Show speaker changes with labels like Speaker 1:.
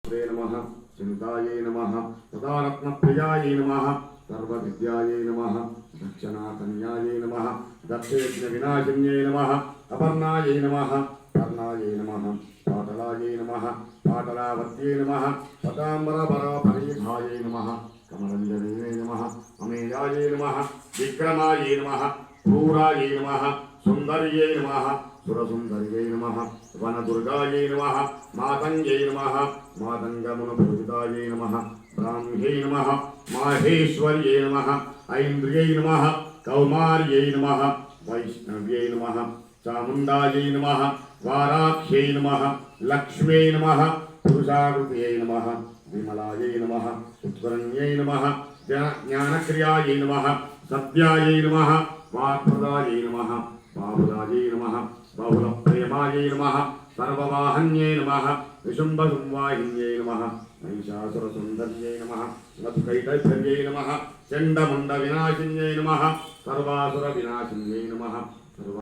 Speaker 1: नमः चिन्तायै नमः तदारत्नप्रियायै नमः सर्वविद्यायै नमः दक्षिणाकन्यायै नमः दक्षयज्ञविनाशिन्यै नमः अपर्णायै नमः कर्णायै नमः पाटलायै नमः पाटलावत्यै नमः पताम्बरपरपरिधायै नमः कमलञ्जनेयै नमः अमेयायै नमः विक्रमायै नमः क्रूरायै नमः सुन्दर्यै नमः सुरसुन्दर्यै नमः वनदुर्गायै नमः मातङ्ग्यै नमः मातङ्गमुनपूजितायै नमः ब्राह्म्यै नमः माहेश्वर्यै नमः ऐन्द्रियै नमः कौमार्यै नमः वैष्णव्यै नमः चामुण्डायै नमः वाराख्यै नमः लक्ष्म्यै नमः पुरुषाकृत्यै नमः विमलायै नमः उत्करण्यै नमः ज्ञानक्रियायै नमः सत्यायै नमः वाक्प्रदायै नमः बाहुलायै नमः बाहुलप्रेमायै नमः सर्ववाहन्यै नमः विशुम्भसंवाहिन्यै नमः महिषासुरसुन्दर्यै नमः मधुकैटभ्यै नमः चण्डमुण्डविनाशिन्यै नमः सर्वासुरविनाशिन्यै नमः